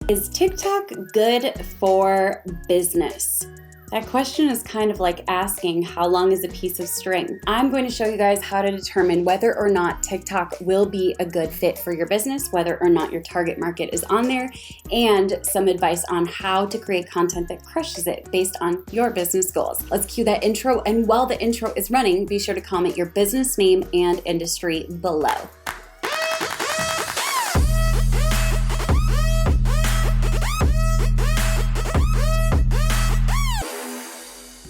Is TikTok good for business? That question is kind of like asking how long is a piece of string. I'm going to show you guys how to determine whether or not TikTok will be a good fit for your business, whether or not your target market is on there, and some advice on how to create content that crushes it based on your business goals. Let's cue that intro, and while the intro is running, be sure to comment your business name and industry below.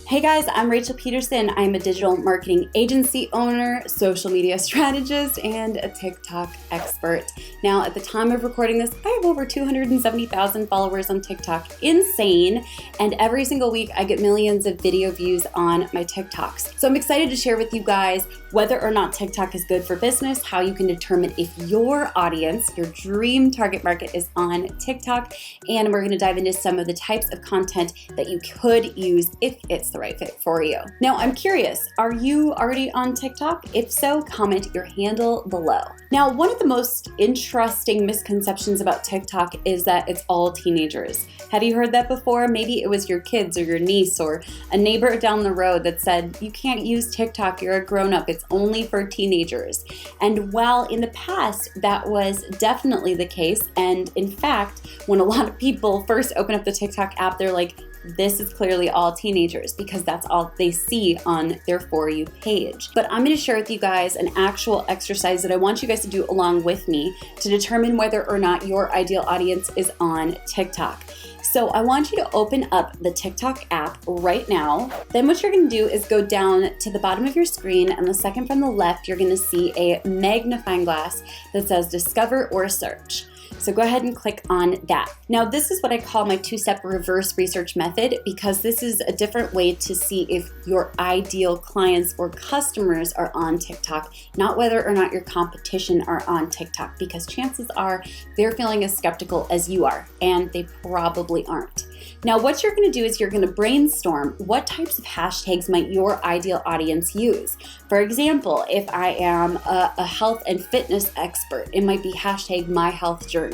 Hey guys, I'm Rachel Pedersen. I'm a digital marketing agency owner, social media strategist, and a TikTok expert. Now, at the time of recording this, I have over 270,000 followers on TikTok. Insane. And every single week, I get millions of video views on my TikToks. So I'm excited to share with you guys whether or not TikTok is good for business, how you can determine if your audience, your dream target market, is on TikTok, and we're going to dive into some of the types of content that you could use if it's the right fit for you. Now, I'm curious, are you already on TikTok? If so, comment your handle below. Now, one of the most interesting misconceptions about TikTok is that it's all teenagers. Have you heard that before? Maybe it was your kids or your niece or a neighbor down the road that said, you can't use TikTok, you're a grown-up, it's only for teenagers. And while in the past that was definitely the case, and in fact, when a lot of people first open up the TikTok app, they're like, this is clearly all teenagers because that's all they see on their For You page. But I'm going to share with you guys an actual exercise that I want you guys to do along with me to determine whether or not your ideal audience is on TikTok. So I want you to open up the TikTok app right now. Then what you're going to do is go down to the bottom of your screen, and the second from the left, you're going to see a magnifying glass that says Discover or Search. So go ahead and click on that. Now, this is what I call my two-step reverse research method, because this is a different way to see if your ideal clients or customers are on TikTok, not whether or not your competition are on TikTok, because chances are they're feeling as skeptical as you are, and they probably aren't. Now, what you're going to do is you're going to brainstorm what types of hashtags might your ideal audience use. For example, if I am a health and fitness expert, it might be hashtag my health journey.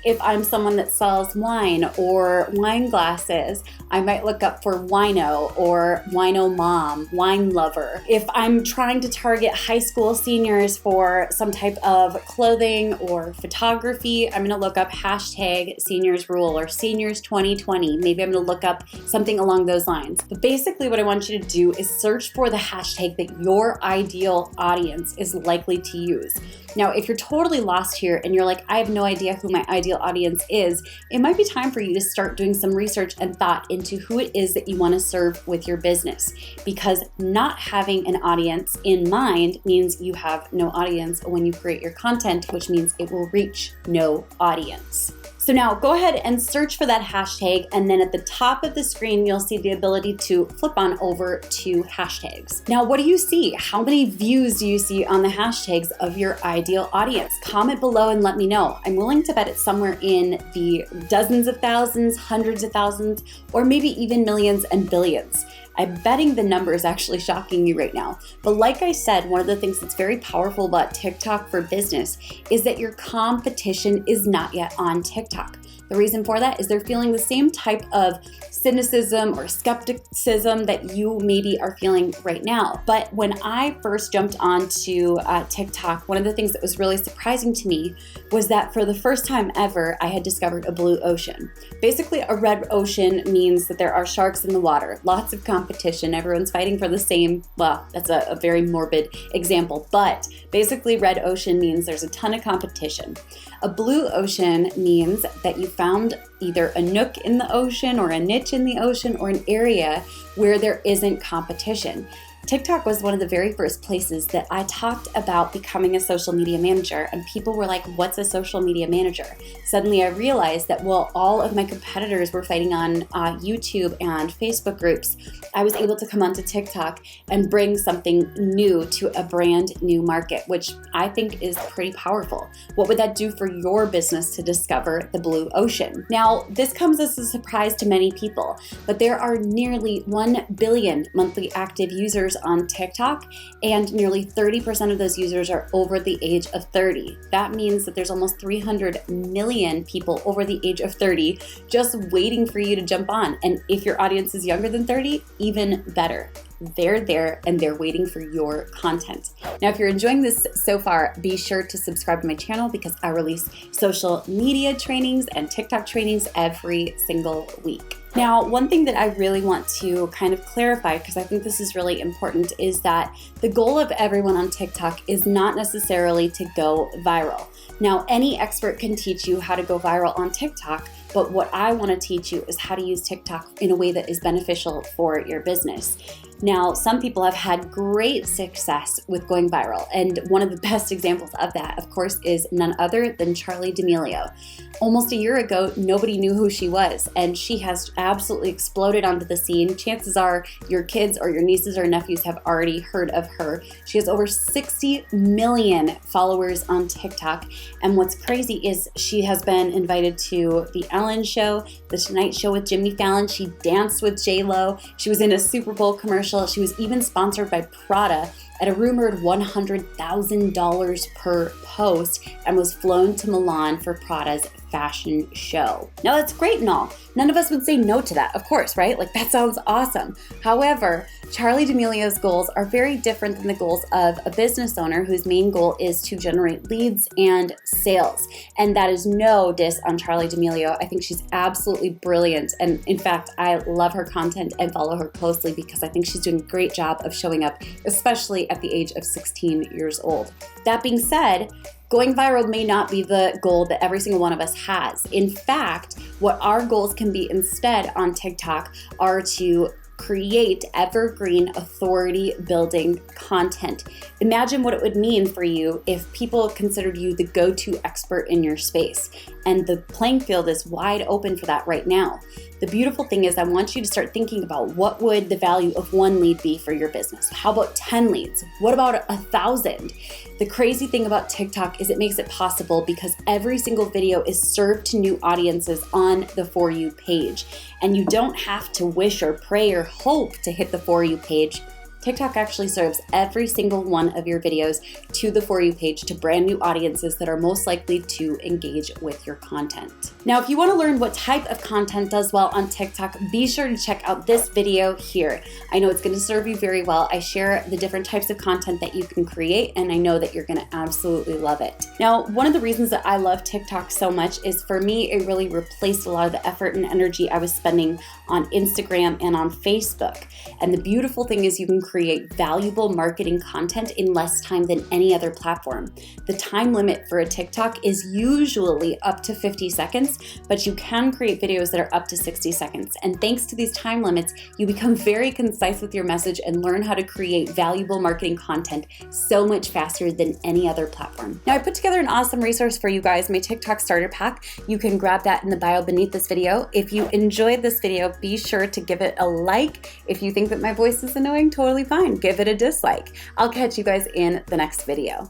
If I'm someone that sells wine or wine glasses, I might look up for wino or wino mom, wine lover. If I'm trying to target high school seniors for some type of clothing or photography, I'm going to look up hashtag seniors rule or seniors 2020. Maybe I'm going to look up something along those lines. But basically what I want you to do is search for the hashtag that your ideal audience is likely to use. Now, if you're totally lost here and you're like, I have no idea who my ideal audience is, it might be time for you to start doing some research and thought into who it is that you want to serve with your business. Because not having an audience in mind means you have no audience when you create your content, which means it will reach no audience. So now go ahead and search for that hashtag, and then at the top of the screen, you'll see the ability to flip on over to hashtags. Now, what do you see? How many views do you see on the hashtags of your ideal audience? Comment below and let me know. I'm willing to bet it's somewhere in the dozens of thousands, hundreds of thousands, or maybe even millions and billions. I'm betting the number is actually shocking you right now. But like I said, one of the things that's very powerful about TikTok for business is that your competition is not yet on TikTok. The reason for that is they're feeling the same type of cynicism or skepticism that you maybe are feeling right now. But when I first jumped onto TikTok, one of the things that was really surprising to me was that for the first time ever, I had discovered a blue ocean. Basically, a red ocean means that there are sharks in the water, lots of competition, everyone's fighting for the same, well, that's a very morbid example, but basically red ocean means there's a ton of competition. A blue ocean means that you found either a nook in the ocean or a niche in the ocean or an area where there isn't competition. TikTok was one of the very first places that I talked about becoming a social media manager, and people were like, what's a social media manager? Suddenly I realized that while all of my competitors were fighting on YouTube and Facebook groups, I was able to come onto TikTok and bring something new to a brand new market, which I think is pretty powerful. What would that do for your business to discover the blue ocean? Now, this comes as a surprise to many people, but there are nearly 1 billion monthly active users users on TikTok, and nearly 30% of those users are over the age of 30. That means that there's almost 300 million people over the age of 30 just waiting for you to jump on. And if your audience is younger than 30, even better. They're there and they're waiting for your content. Now, if you're enjoying this so far, be sure to subscribe to my channel because I release social media trainings and TikTok trainings every single week. Now, one thing that I really want to kind of clarify, because I think this is really important, is that the goal of everyone on TikTok is not necessarily to go viral. Now, any expert can teach you how to go viral on TikTok, but what I want to teach you is how to use TikTok in a way that is beneficial for your business. Now, some people have had great success with going viral, and one of the best examples of that, of course, is none other than Charli D'Amelio. Almost a year ago, nobody knew who she was, and she has absolutely exploded onto the scene. Chances are your kids or your nieces or nephews have already heard of her. She has over 60 million followers on TikTok, and what's crazy is she has been invited to The Ellen Show, The Tonight Show with Jimmy Fallon. She danced with J-Lo. She was in a Super Bowl commercial. She was even sponsored by Prada at a rumored $100,000 per post and was flown to Milan for Prada's fashion show. Now, that's great and all. None of us would say no to that, of course, right? Like, that sounds awesome. However, Charli D'Amelio's goals are very different than the goals of a business owner whose main goal is to generate leads and sales. And that is no diss on Charli D'Amelio. I think she's absolutely brilliant. And in fact, I love her content and follow her closely because I think she's doing a great job of showing up, especially at the age of 16 years old. That being said, going viral may not be the goal that every single one of us has. In fact, what our goals can be instead on TikTok are to create evergreen authority building content. Imagine what it would mean for you if people considered you the go-to expert in your space. And the playing field is wide open for that right now. The beautiful thing is I want you to start thinking about what would the value of one lead be for your business? How about 10 leads? What about 1,000? The crazy thing about TikTok is it makes it possible because every single video is served to new audiences on the For You page. And you don't have to wish or pray or hope to hit the For You page. TikTok actually serves every single one of your videos to the For You page to brand new audiences that are most likely to engage with your content. Now, if you want to learn what type of content does well on TikTok, be sure to check out this video here. I know it's going to serve you very well. I share the different types of content that you can create, and I know that you're going to absolutely love it. Now, one of the reasons that I love TikTok so much is for me, it really replaced a lot of the effort and energy I was spending on Instagram and on Facebook. And the beautiful thing is you can create valuable marketing content in less time than any other platform. The time limit for a TikTok is usually up to 50 seconds, but you can create videos that are up to 60 seconds. And thanks to these time limits, you become very concise with your message and learn how to create valuable marketing content so much faster than any other platform. Now, I put together an awesome resource for you guys, my TikTok starter pack. You can grab that in the bio beneath this video. If you enjoyed this video, be sure to give it a like. If you think that my voice is annoying, totally fine. Give it a dislike. I'll catch you guys in the next video.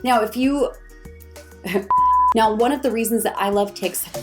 Now, now one of the reasons that I love TikTok